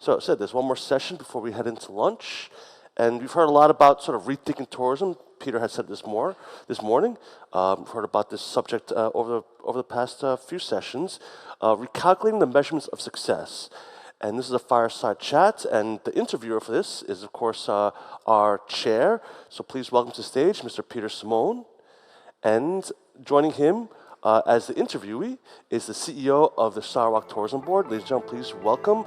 So I said there's one more session before we head into lunch, and we've heard a lot about sort of rethinking tourism. Peter has said this morning. We've heard about this subject over the past few sessions, recalculating the measurements of success. And this is a fireside chat, and the interviewer for this is, of course, our chair. So please welcome to the stage Mr. Peter Simone. And joining him as the interviewee is the CEO of the Sarawak Tourism Board. Ladies and gentlemen, please welcome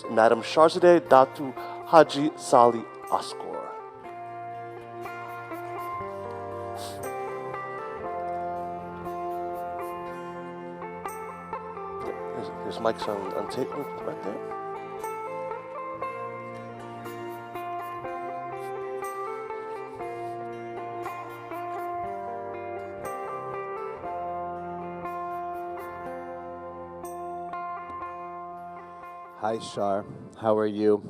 Madam Sharzadeh Datu Haji Sali Askor. His mic's on tape right there. Hi, Shar. How are you?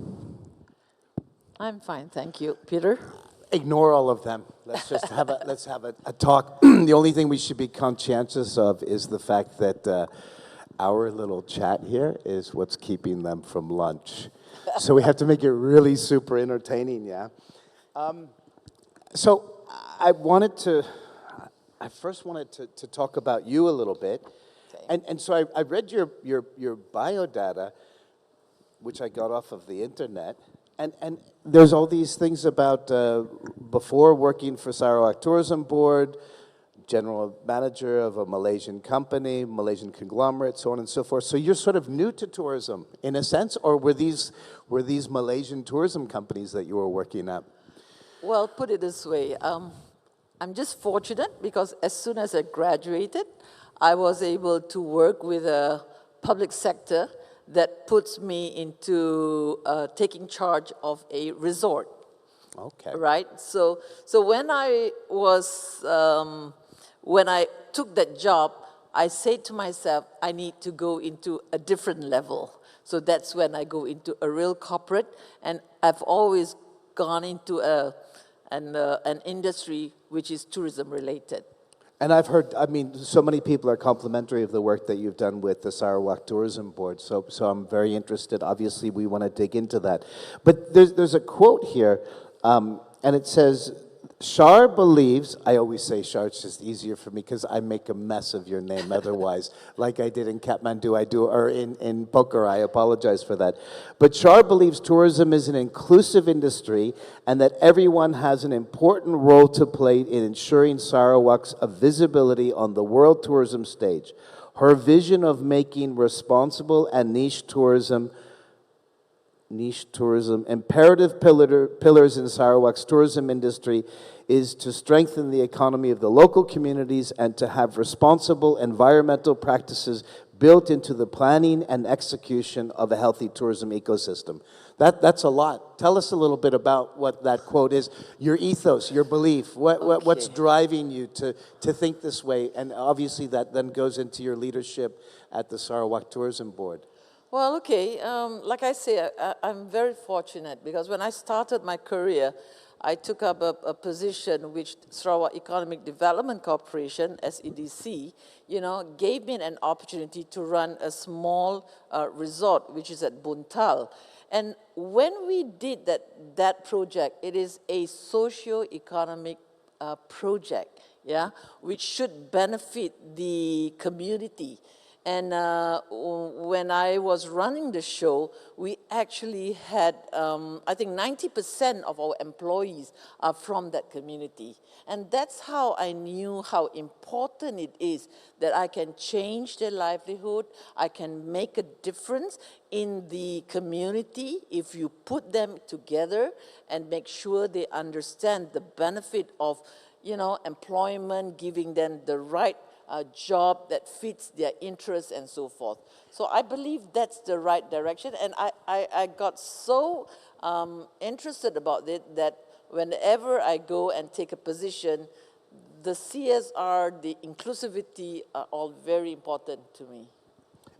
I'm fine, thank you. Peter? Ignore all of them. Let's just have a talk. The only thing we should be conscientious of is the fact that our little chat here is what's keeping them from lunch. So we have to make it really super entertaining, yeah? So I first wanted to talk about you a little bit. Okay. And so I read your bio data, which I got off of the internet, and there's all these things about before working for Sarawak Tourism Board, general manager of a Malaysian company, Malaysian conglomerate, so on and so forth. So you're sort of new to tourism, in a sense, or were these Malaysian tourism companies that you were working at? Well, put it this way, I'm just fortunate because as soon as I graduated, I was able to work with a public sector that puts me into taking charge of a resort. Okay. Right? So when I took that job, I said to myself, I need to go into a different level. So that's when I go into a real corporate, and I've always gone into an industry which is tourism related. And I've heard, I mean, so many people are complimentary of the work that you've done with the Sarawak Tourism Board, so I'm very interested. Obviously, we want to dig into that. But there's a quote here, and it says, Shar believes, I always say Shar, it's just easier for me because I make a mess of your name otherwise, like I did in Kathmandu, or in Pokhara, I apologize for that. But Shar believes tourism is an inclusive industry and that everyone has an important role to play in ensuring Sarawak's visibility on the world tourism stage. Her vision of making responsible and niche tourism imperative pillars in Sarawak's tourism industry is to strengthen the economy of the local communities and to have responsible environmental practices built into the planning and execution of a healthy tourism ecosystem. That's a lot. Tell us a little bit about what that quote is, your ethos, your belief, what's driving you to think this way, and obviously that then goes into your leadership at the Sarawak Tourism Board. Well, okay, like I say, I'm very fortunate because when I started my career, I took up a position which Sarawak Economic Development Corporation, SEDC, gave me an opportunity to run a small resort, which is at Buntal. And when we did that project, it is a socio-economic project, yeah, which should benefit the community. And when I was running the show, we actually had, I think 90% of our employees are from that community. And that's how I knew how important it is that I can change their livelihood, I can make a difference in the community if you put them together and make sure they understand the benefit of, employment, giving them the right job that fits their interests and so forth. So I believe that's the right direction, and I got so interested about it that whenever I go and take a position, the CSR, the inclusivity are all very important to me.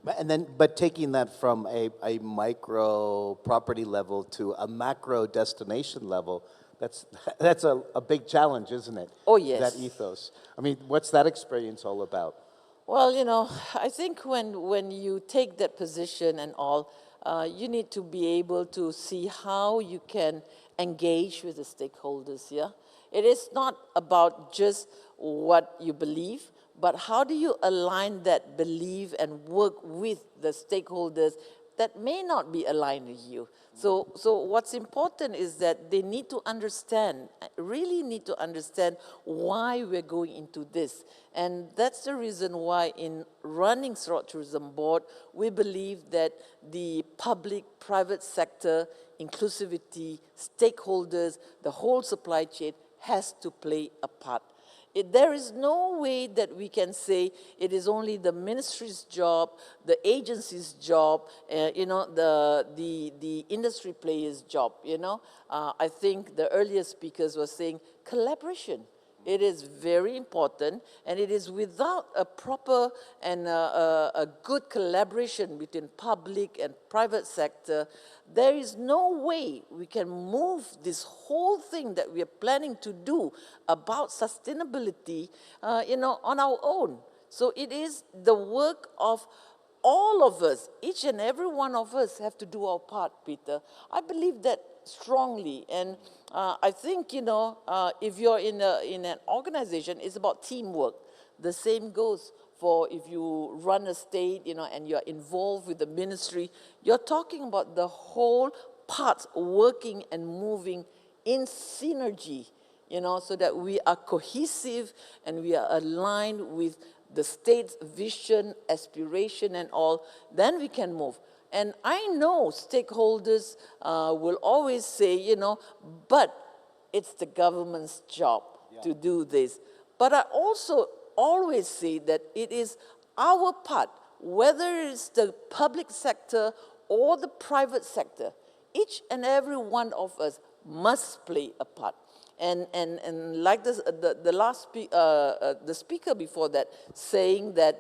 But taking that from a micro property level to a macro destination level, that's a big challenge, isn't it? Oh, yes. That ethos. I mean, what's that experience all about? Well, I think when you take that position and all, you need to be able to see how you can engage with the stakeholders, yeah? It is not about just what you believe, but how do you align that belief and work with the stakeholders that may not be aligned with you. So what's important is that they need to understand, really need to understand why we're going into this. And that's the reason why in running Sarawak Tourism Board, we believe that the public-private sector, inclusivity, stakeholders, the whole supply chain has to play a part. There is no way that we can say it is only the ministry's job, the agency's job, the industry player's job, I think the earlier speakers were saying collaboration. It is very important, and it is without a proper and a good collaboration between public and private sector, there is no way we can move this whole thing that we are planning to do about sustainability, on our own. So it is the work of all of us, each and every one of us have to do our part, Peter. I believe that strongly, and I think, if you're in an organization, it's about teamwork. The same goes for if you run a state, and you're involved with the ministry, you're talking about the whole parts working and moving in synergy, so that we are cohesive and we are aligned with the state's vision, aspiration, and all, then we can move. And I know stakeholders will always say, but it's the government's job to do this. But I also always say that it is our part, whether it's the public sector or the private sector, each and every one of us must play a part. And like this, the speaker before that, saying that,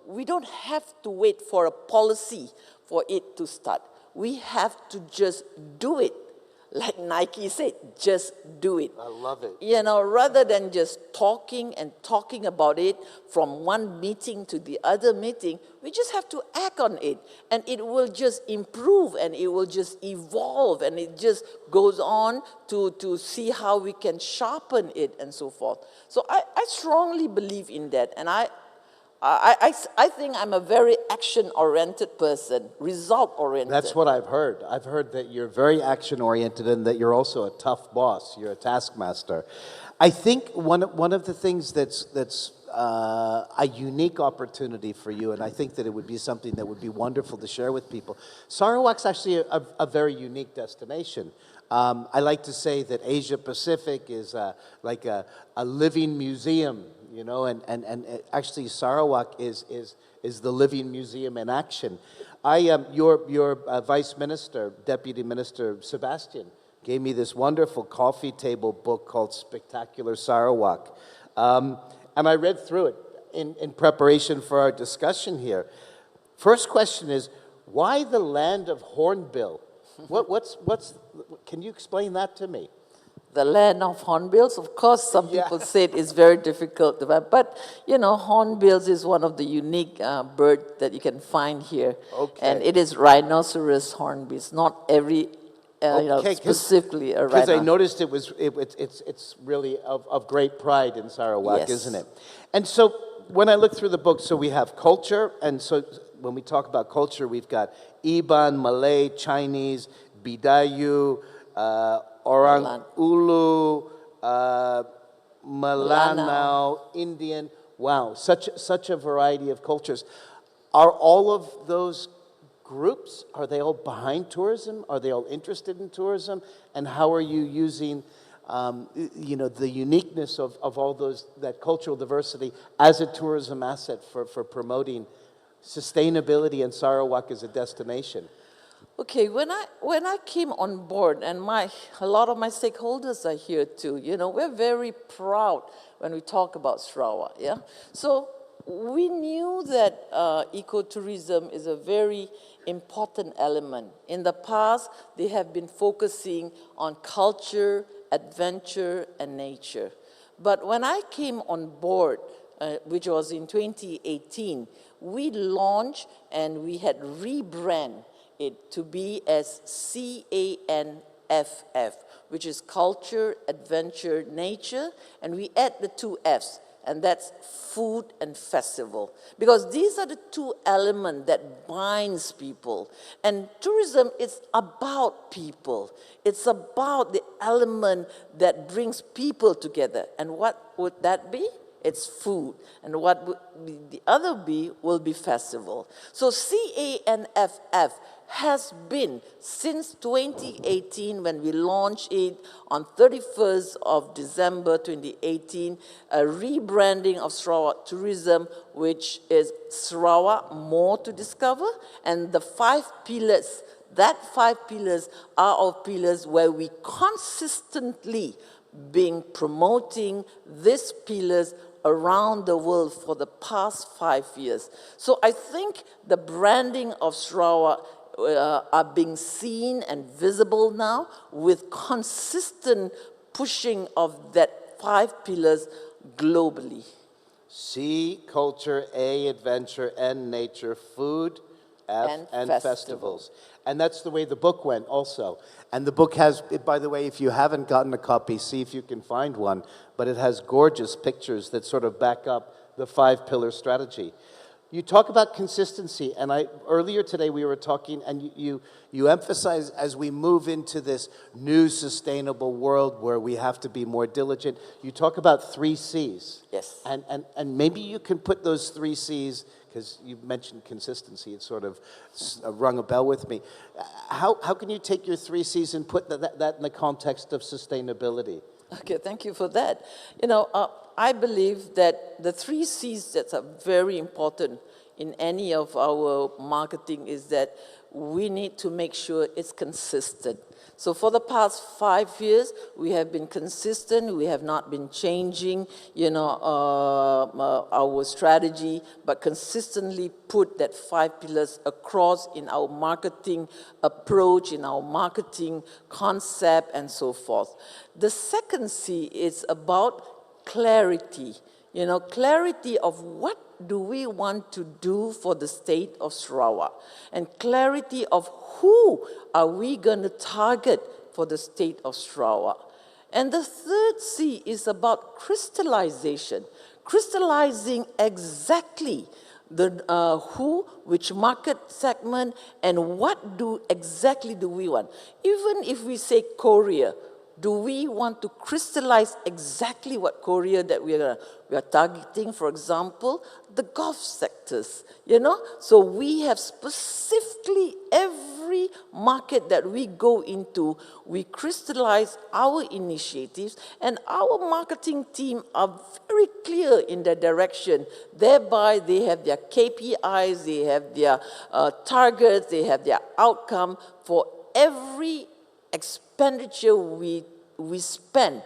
we don't have to wait for a policy for it to start. We have to just do it. Like Nike said, just do it. I love it. Rather than just talking and talking about it from one meeting to the other meeting, we just have to act on it. And it will just improve and it will just evolve and it just goes on to see how we can sharpen it and so forth. So I strongly believe in that. And I think I'm a very action-oriented person, result-oriented. That's what I've heard. I've heard that you're very action-oriented and that you're also a tough boss. You're a taskmaster. I think one of the things that's a unique opportunity for you, and I think that it would be something that would be wonderful to share with people. Sarawak's actually a very unique destination. I like to say that Asia Pacific is like a living museum. And actually Sarawak is the living museum in action. Your Vice Minister, Deputy Minister Sebastian, gave me this wonderful coffee table book called Spectacular Sarawak. And I read through it in preparation for our discussion here. First question is, why the land of Hornbill? Can you explain that to me? The land of hornbills, of course, some people say it's very difficult to find, but hornbills is one of the unique birds that you can find here. Okay. And it is rhinoceros hornbills, not every, specifically a rhino. Because I noticed it's really of great pride in Sarawak, yes. Isn't it? And so when I look through the book, so we have culture, and so when we talk about culture, we've got Iban, Malay, Chinese, Bidayu, Orang Ulu, Malanao, Indian. Wow, such a variety of cultures. Are all of those groups, are they all behind tourism? Are they all interested in tourism? And how are you using, the uniqueness of all that cultural diversity as a tourism asset for promoting sustainability in Sarawak as a destination? Okay, when I came on board, and a lot of my stakeholders are here too, we're very proud when we talk about Sarawak, yeah? So we knew that ecotourism is a very important element. In the past, they have been focusing on culture, adventure, and nature. But when I came on board, which was in 2018, we launched and we had rebrand it to be as CANFF, which is culture, adventure, nature, and we add the two Fs, and that's food and festival. Because these are the two elements that binds people. And tourism is about people. It's about the element that brings people together. And what would that be? It's food. And what would be the other be will be festival. So CANFF has been since 2018 when we launched it on 31st of December 2018, a rebranding of Sarawak tourism, which is Sarawak More to Discover, and the 5 pillars. That 5 pillars are our pillars where we consistently been promoting these pillars around the world for the past 5 years. So I think the branding of Sarawak are being seen and visible now with consistent pushing of that 5 pillars globally. C, culture, A, adventure, N, nature, food, F, and festivals. And that's the way the book went also. And the book has, by the way, if you haven't gotten a copy, see if you can find one, but it has gorgeous pictures that sort of back up the 5-pillar strategy. You talk about consistency, and earlier today we were talking, and you emphasize as we move into this new sustainable world where we have to be more diligent, you talk about 3 C's. Yes. And maybe you can put those 3 C's, because you mentioned consistency, it sort of rung a bell with me. How can you take your 3 C's and put that in the context of sustainability? Okay, thank you for that. You know, I believe that the 3 C's that are very important in any of our marketing is that we need to make sure it's consistent. So for the past 5 years, we have been consistent. We have not been changing, our strategy, but consistently put that 5 pillars across in our marketing approach, in our marketing concept, and so forth. The second C is about clarity. Clarity of what do we want to do for the state of Sarawak, and clarity of who are we going to target for the state of Sarawak. And the third C is about crystallization, crystallizing exactly the who, which market segment, and what exactly do we want. Even if we say Korea, do we want to crystallize exactly what Korea that we are targeting? For example, the golf sectors, So we have specifically every market that we go into, we crystallize our initiatives, and our marketing team are very clear in their direction. Thereby, they have their KPIs, they have their targets, they have their outcome for every expenditure we spend,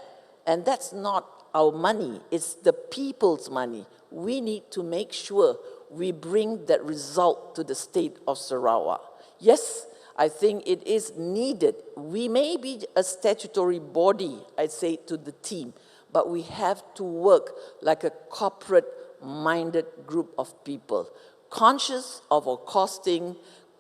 and that's not our money, it's the people's money. We need to make sure we bring that result to the state of Sarawak. Yes, I think it is needed. We may be a statutory body, I say to the team, but we have to work like a corporate-minded group of people, conscious of our costing,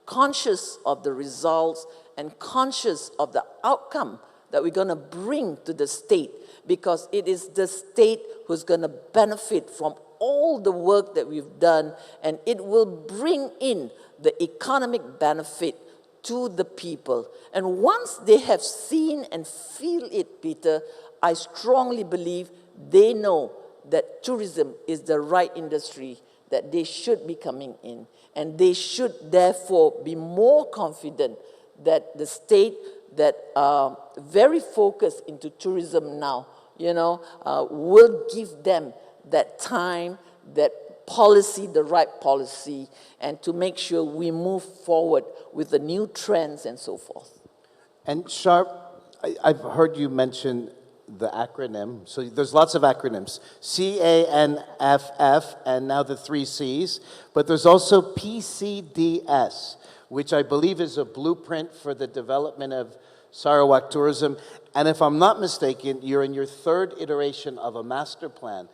conscious of the results, and conscious of the outcome that we're going to bring to the state, because it is the state who's going to benefit from all the work that we've done, and it will bring in the economic benefit to the people. And once they have seen and feel it, Peter, I strongly believe they know that tourism is the right industry that they should be coming in, and they should therefore be more confident that the state that are very focused into tourism now, will give them that time, that policy, the right policy, and to make sure we move forward with the new trends and so forth. And Sharp, I've heard you mention the acronym. So there's lots of acronyms. CANFF, and now the 3 Cs. But there's also PCDS, which I believe is a blueprint for the development of Sarawak tourism. And if I'm not mistaken, you're in your 3rd iteration of a master plan.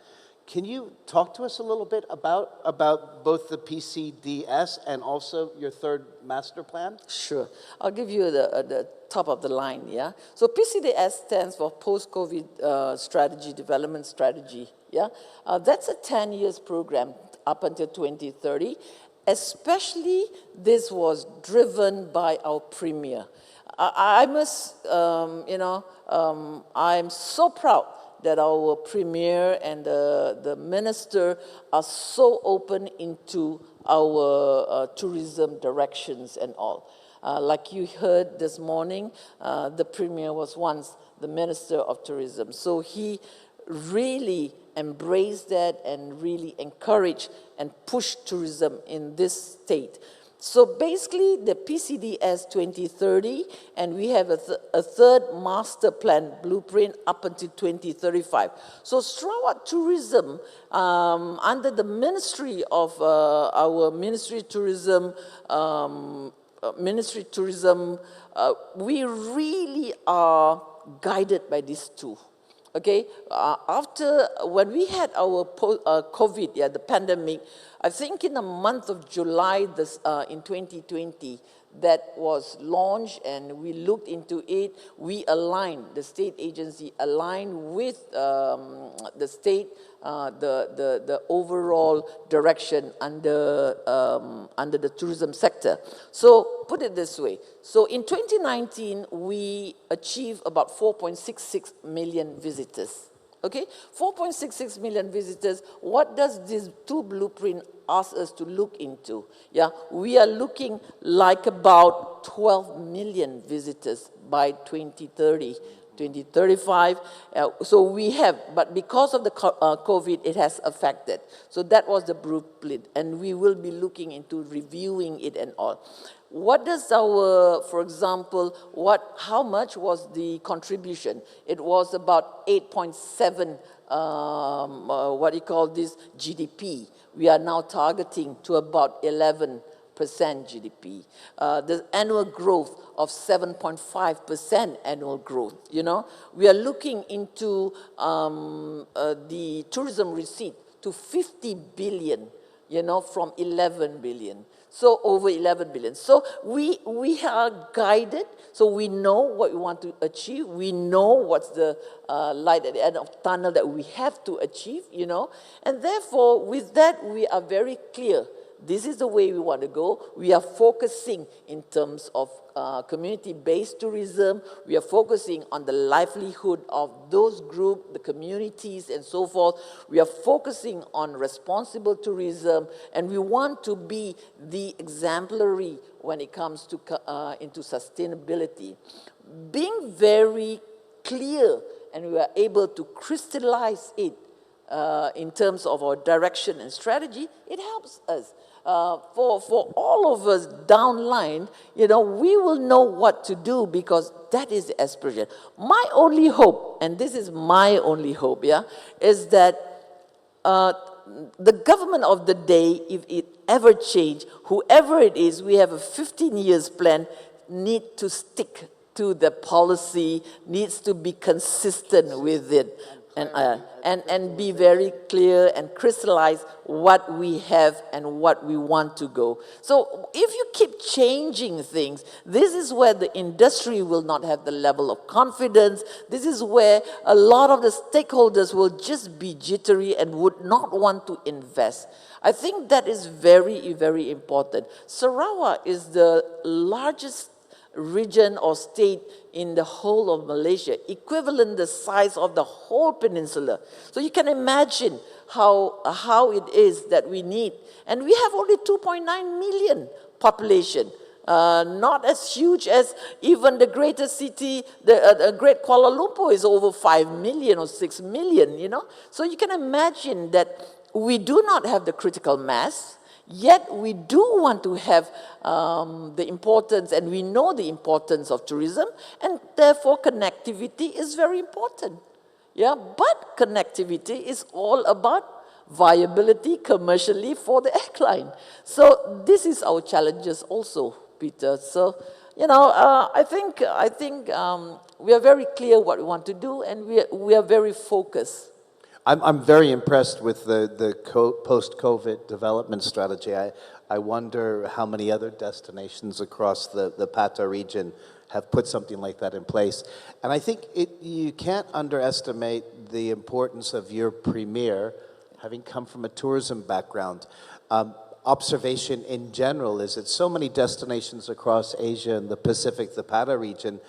Can you talk to us a little bit about both the PCDS and also your third master plan? Sure. I'll give you the top of the line, yeah? So PCDS stands for Post-COVID Strategy, Development Strategy, yeah? That's a 10 years program up until 2030. Especially, this was driven by our premier. I must, I'm so proud that our premier and the minister are so open into our tourism directions and all. Like you heard this morning, the premier was once the minister of tourism. So he really embraced that and really encouraged and pushed tourism in this state. So basically, the PCDS 2030, and we have a third master plan blueprint up until 2035. So Sarawak Tourism, under the Ministry of our Ministry Tourism, we really are guided by these two. Okay, when we had our COVID, the pandemic, I think in the month of July in 2020, that was launched and we looked into it. We aligned, the state agency aligned with the state, the overall direction under the tourism sector. So put it this way. So in 2019, we achieved about 4.66 million visitors. Okay, 4.66 million visitors. What does this two blueprint ask us to look into? Yeah, we are looking like about 12 million visitors by 2030, 2035. So we have, but because of the COVID, it has affected. So that was the blueprint, and we will be looking into reviewing it and all. What does our, for example, how much was the contribution? It was about 8.7, GDP. We are now targeting to about 11% GDP. The annual growth of 7.5% annual growth, you know. We are looking into the tourism receipt to 50 billion, you know, from 11 billion. So over 11 billion. So we are guided, so we know what we want to achieve. We know what's the light at the end of the tunnel that we have to achieve, you know. And therefore, with that, we are very clear. This is the way we want to go. We are focusing in terms of community-based tourism. We are focusing on the livelihood of those groups, the communities, and so forth. We are focusing on responsible tourism, and we want to be the exemplary when it comes to into sustainability. Being very clear, and we are able to crystallize it in terms of our direction and strategy, it helps us. For all of us downline, you know, we will know what to do because that is the aspiration. My only hope, and this is my only hope, yeah, is that the government of the day, if it ever change, whoever it is, we have a 15 years plan, need to stick to the policy, needs to be consistent with it. And be very clear and crystallize what we have and what we want to go. So if you keep changing things, this is where the industry will not have the level of confidence. This is where a lot of the stakeholders will just be jittery and would not want to invest. I think that is very, very important. Sarawak is the largest region or state in the whole of Malaysia, equivalent the size of the whole peninsula. So you can imagine how it is that we need. And we have only 2.9 million population. Not as huge as even the greatest city, the great Kuala Lumpur is over 5 million or 6 million, you know. So you can imagine that we do not have the critical mass. Yet we do want to have the importance, and we know the importance of tourism, and therefore connectivity is very important. Yeah, but connectivity is all about viability commercially for the airline. So this is our challenges also, Peter. So, you know, I think we are very clear what we want to do, and we are very focused. I'm very impressed with the post-COVID development strategy. I wonder how many other destinations across the PATA region have put something like that in place. And I think you can't underestimate the importance of your premier, having come from a tourism background. Observation in general is that so many destinations across Asia and the Pacific, the PATA region,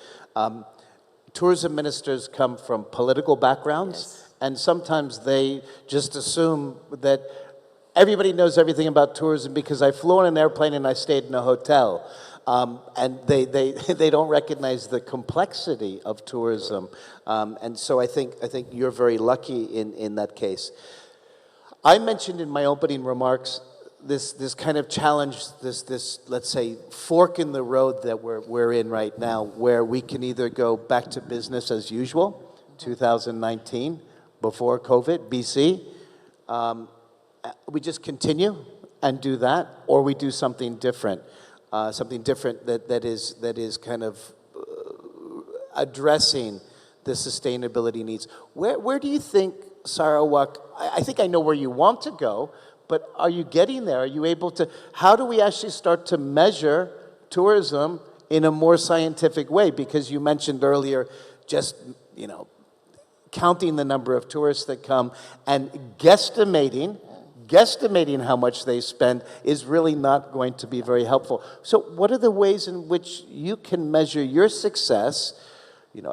tourism ministers come from political backgrounds, Yes. and sometimes they just assume that everybody knows everything about tourism because I flew on an airplane and I stayed in a hotel. And they don't recognize the complexity of tourism. And so I think you're very lucky in that case. I mentioned in my opening remarks this kind of challenge, this let's say fork in the road that we're in right now, where we can either go back to business as usual, 2019, before COVID, BC. We just continue and do that, or we do something different that is kind of addressing the sustainability needs. Where do you think Sarawak? I think I know where you want to go, but are you getting there? Are you able to? How do we actually start to measure tourism in a more scientific way? Because you mentioned earlier, just counting the number of tourists that come and guesstimating how much they spend is really not going to be very helpful. So what are the ways in which you can measure your success?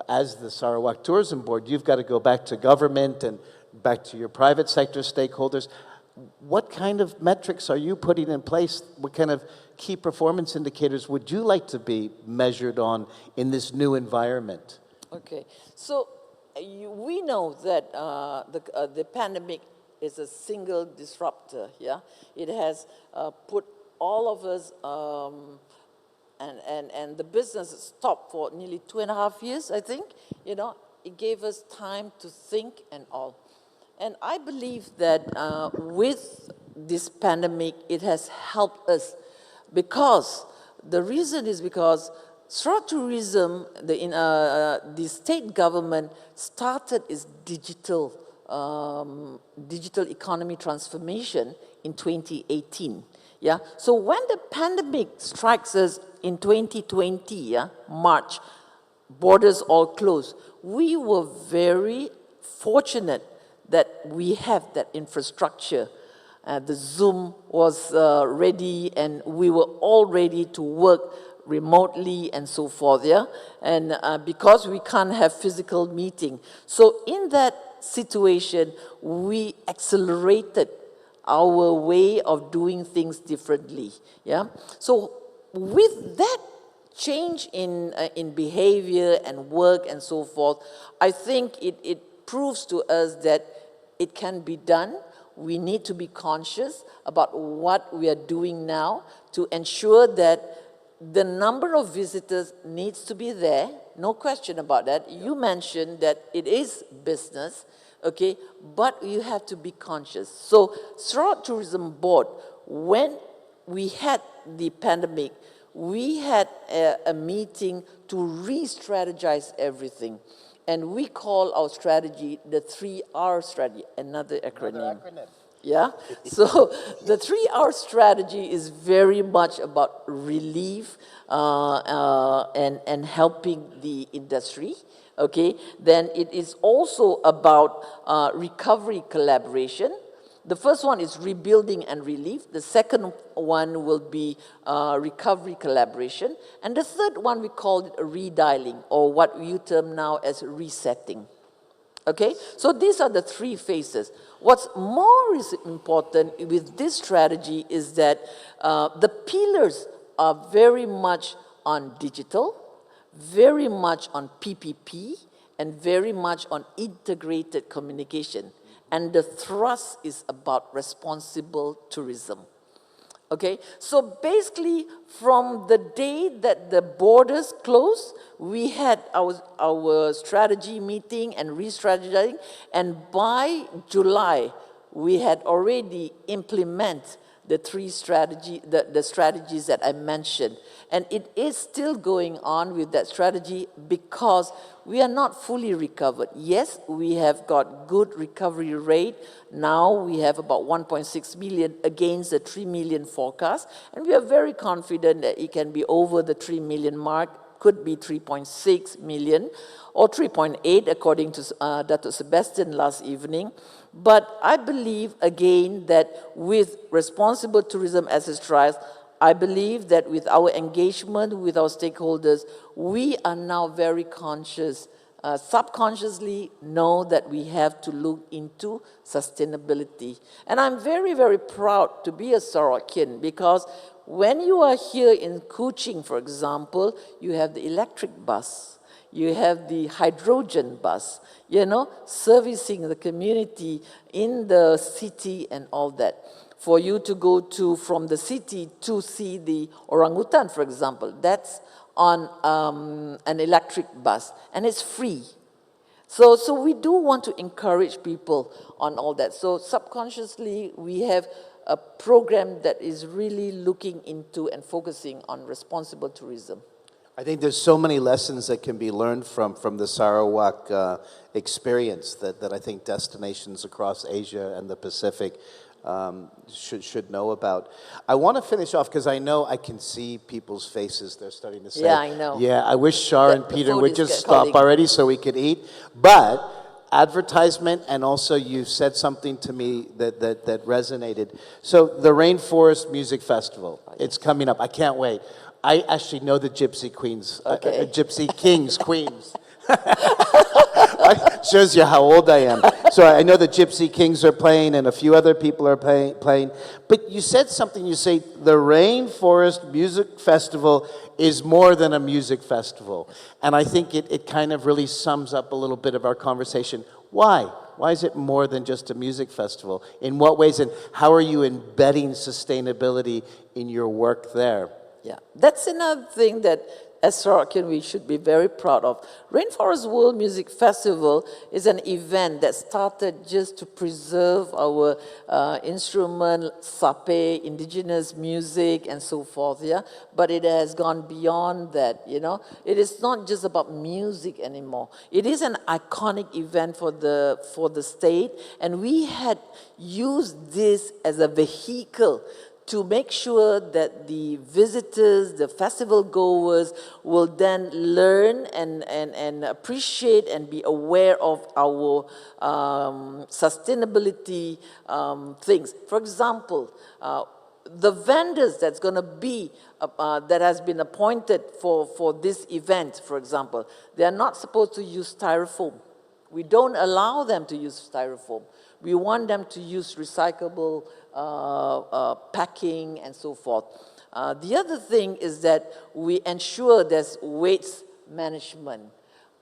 As the Sarawak Tourism Board, you've got to go back to government and back to your private sector stakeholders. What kind of metrics are you putting in place? What kind of key performance indicators would you like to be measured on in this new environment? Okay, so we know that the pandemic is a single disruptor, yeah? It has put all of us, and the business stopped for nearly 2.5 years, I think. It gave us time to think and all. And I believe that with this pandemic, it has helped us because the reason is because Sarawak Tourism, the state government started its digital economy transformation in 2018. Yeah. So when the pandemic strikes us in 2020, yeah, March, borders all closed, we were very fortunate that we have that infrastructure. The Zoom was ready, and we were all ready to work remotely and so forth, yeah? And because we can't have physical meeting. So in that situation, we accelerated our way of doing things differently, yeah? So with that change in behavior and work and so forth, I think it proves to us that it can be done. We need to be conscious about what we are doing now to ensure that the number of visitors needs to be there, no question about that. You mentioned that it is business, okay, but you have to be conscious. So Sarawak Tourism Board, when we had the pandemic, we had a meeting to re-strategize everything. And we call our strategy the 3R strategy, another acronym. Yeah, so the 3R strategy is very much about relief and helping the industry, okay? Then it is also about recovery collaboration. The first one is rebuilding and relief. The second one will be recovery collaboration. And the third one, we call it redialing, or what you term now as resetting. Okay, so these are the three phases. What's more is important with this strategy is that the pillars are very much on digital, very much on PPP, and very much on integrated communication. And the thrust is about responsible tourism. Okay, so basically from the day that the borders closed, we had our strategy meeting and re-strategizing, and by July, we had already implemented the strategies that I mentioned. And it is still going on with that strategy because we are not fully recovered. Yes, we have got good recovery rate. Now we have about 1.6 million against the 3 million forecast, and we are very confident that it can be over the 3 million mark, could be 3.6 million or 3.8 according to Dr. Sebastian last evening. But I believe, again, that with responsible tourism as a trials, I believe that with our engagement with our stakeholders, we are now very conscious, subconsciously know that we have to look into sustainability. And I'm very, very proud to be a Sarawakian because when you are here in Kuching, for example, you have the electric bus. You have the hydrogen bus, servicing the community in the city and all that. For you to go from the city to see the orangutan, for example, that's on an electric bus, and it's free. So we do want to encourage people on all that. So subconsciously, we have a program that is really looking into and focusing on responsible tourism. I think there's so many lessons that can be learned from the Sarawak experience that I think destinations across Asia and the Pacific should know about. I want to finish off because I know I can see people's faces. They're starting to say, yeah, I know. Yeah, I wish Shar and Peter would just stop calling. already so we could eat. But advertisement, and also you said something to me that resonated. So the Rainforest Music Festival, it's coming up. I can't wait. I actually know the Gypsy Queens, Gypsy Kings, Queens. Shows you how old I am. So I know the Gypsy Kings are playing and a few other people are playing. But you said something, you say the Rainforest Music Festival is more than a music festival. And I think it kind of really sums up a little bit of our conversation. Why? Why is it more than just a music festival? In what ways and how are you embedding sustainability in your work there? Yeah, that's another thing that as Sarawakian we should be very proud of. Rainforest World Music Festival is an event that started just to preserve our instrument, sape, indigenous music, and so forth, yeah? But it has gone beyond that, It is not just about music anymore. It is an iconic event for the state, and we had used this as a vehicle to make sure that the visitors, the festival goers, will then learn and appreciate and be aware of our sustainability things. For example, the vendors that's going to be, that has been appointed for this event, for example, they are not supposed to use styrofoam. We don't allow them to use styrofoam. We want them to use recyclable packing and so forth. The other thing is that we ensure there's waste management,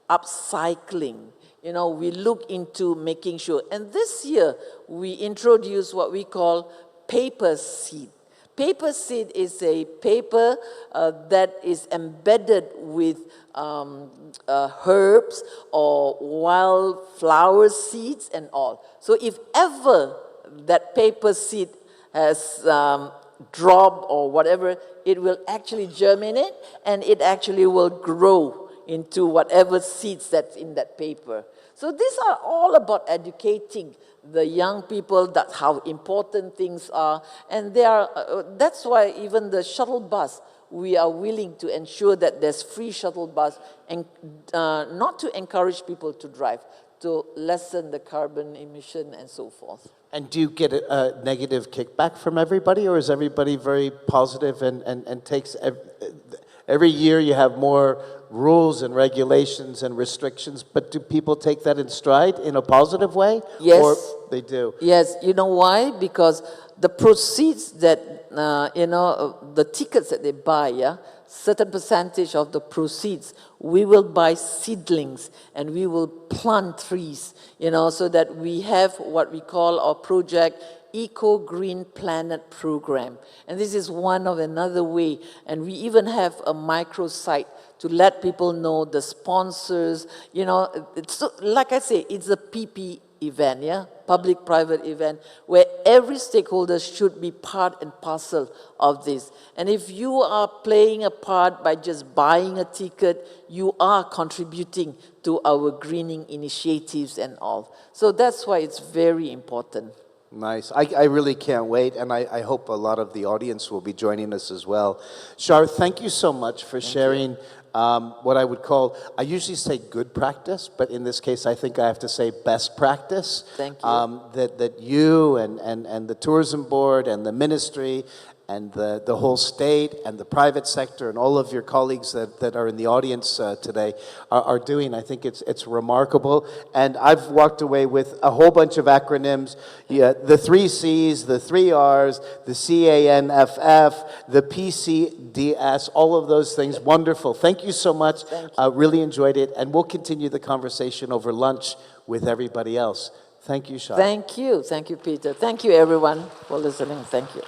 upcycling. We look into making sure. And this year, we introduced what we call paper seed. Paper seed is a paper that is embedded with herbs or wildflower seeds and all. So if ever that paper seed has dropped or whatever, it will actually germinate and it actually will grow into whatever seeds that's in that paper. So these are all about educating the young people. That's how important things are. And that's why even the shuttle bus, we are willing to ensure that there's free shuttle bus, and not to encourage people to drive, to lessen the carbon emission and so forth. And do you get a negative kickback from everybody, or is everybody very positive and takes... Every year you have more rules and regulations and restrictions, but do people take that in stride in a positive way? Yes. Or they do? Yes. You know why? Because the proceeds that, the tickets that they buy, yeah, certain percentage of the proceeds, we will buy seedlings and we will plant trees, so that we have what we call our project Eco Green Planet Program. And this is another way. And we even have a microsite to let people know the sponsors. It's, like I say, it's a event, yeah, public-private event, where every stakeholder should be part and parcel of this. And if you are playing a part by just buying a ticket, you are contributing to our greening initiatives and all. So that's why it's very important. Nice. I really can't wait, and I hope a lot of the audience will be joining us as well. Shar, thank you so much for sharing what I would call, I usually say good practice, but in this case I think I have to say best practice. Thank you. That you and the tourism board and the ministry and the whole state and the private sector and all of your colleagues that are in the audience today are doing. I think it's remarkable. And I've walked away with a whole bunch of acronyms. Yeah, the 3 C's, the 3 R's, the CANFF, the PCDS, all of those things. Wonderful. Thank you so much. Thank you. Really enjoyed it. And we'll continue the conversation over lunch with everybody else. Thank you, Shah. Thank you. Thank you, Peter. Thank you, everyone, for listening. Thank you.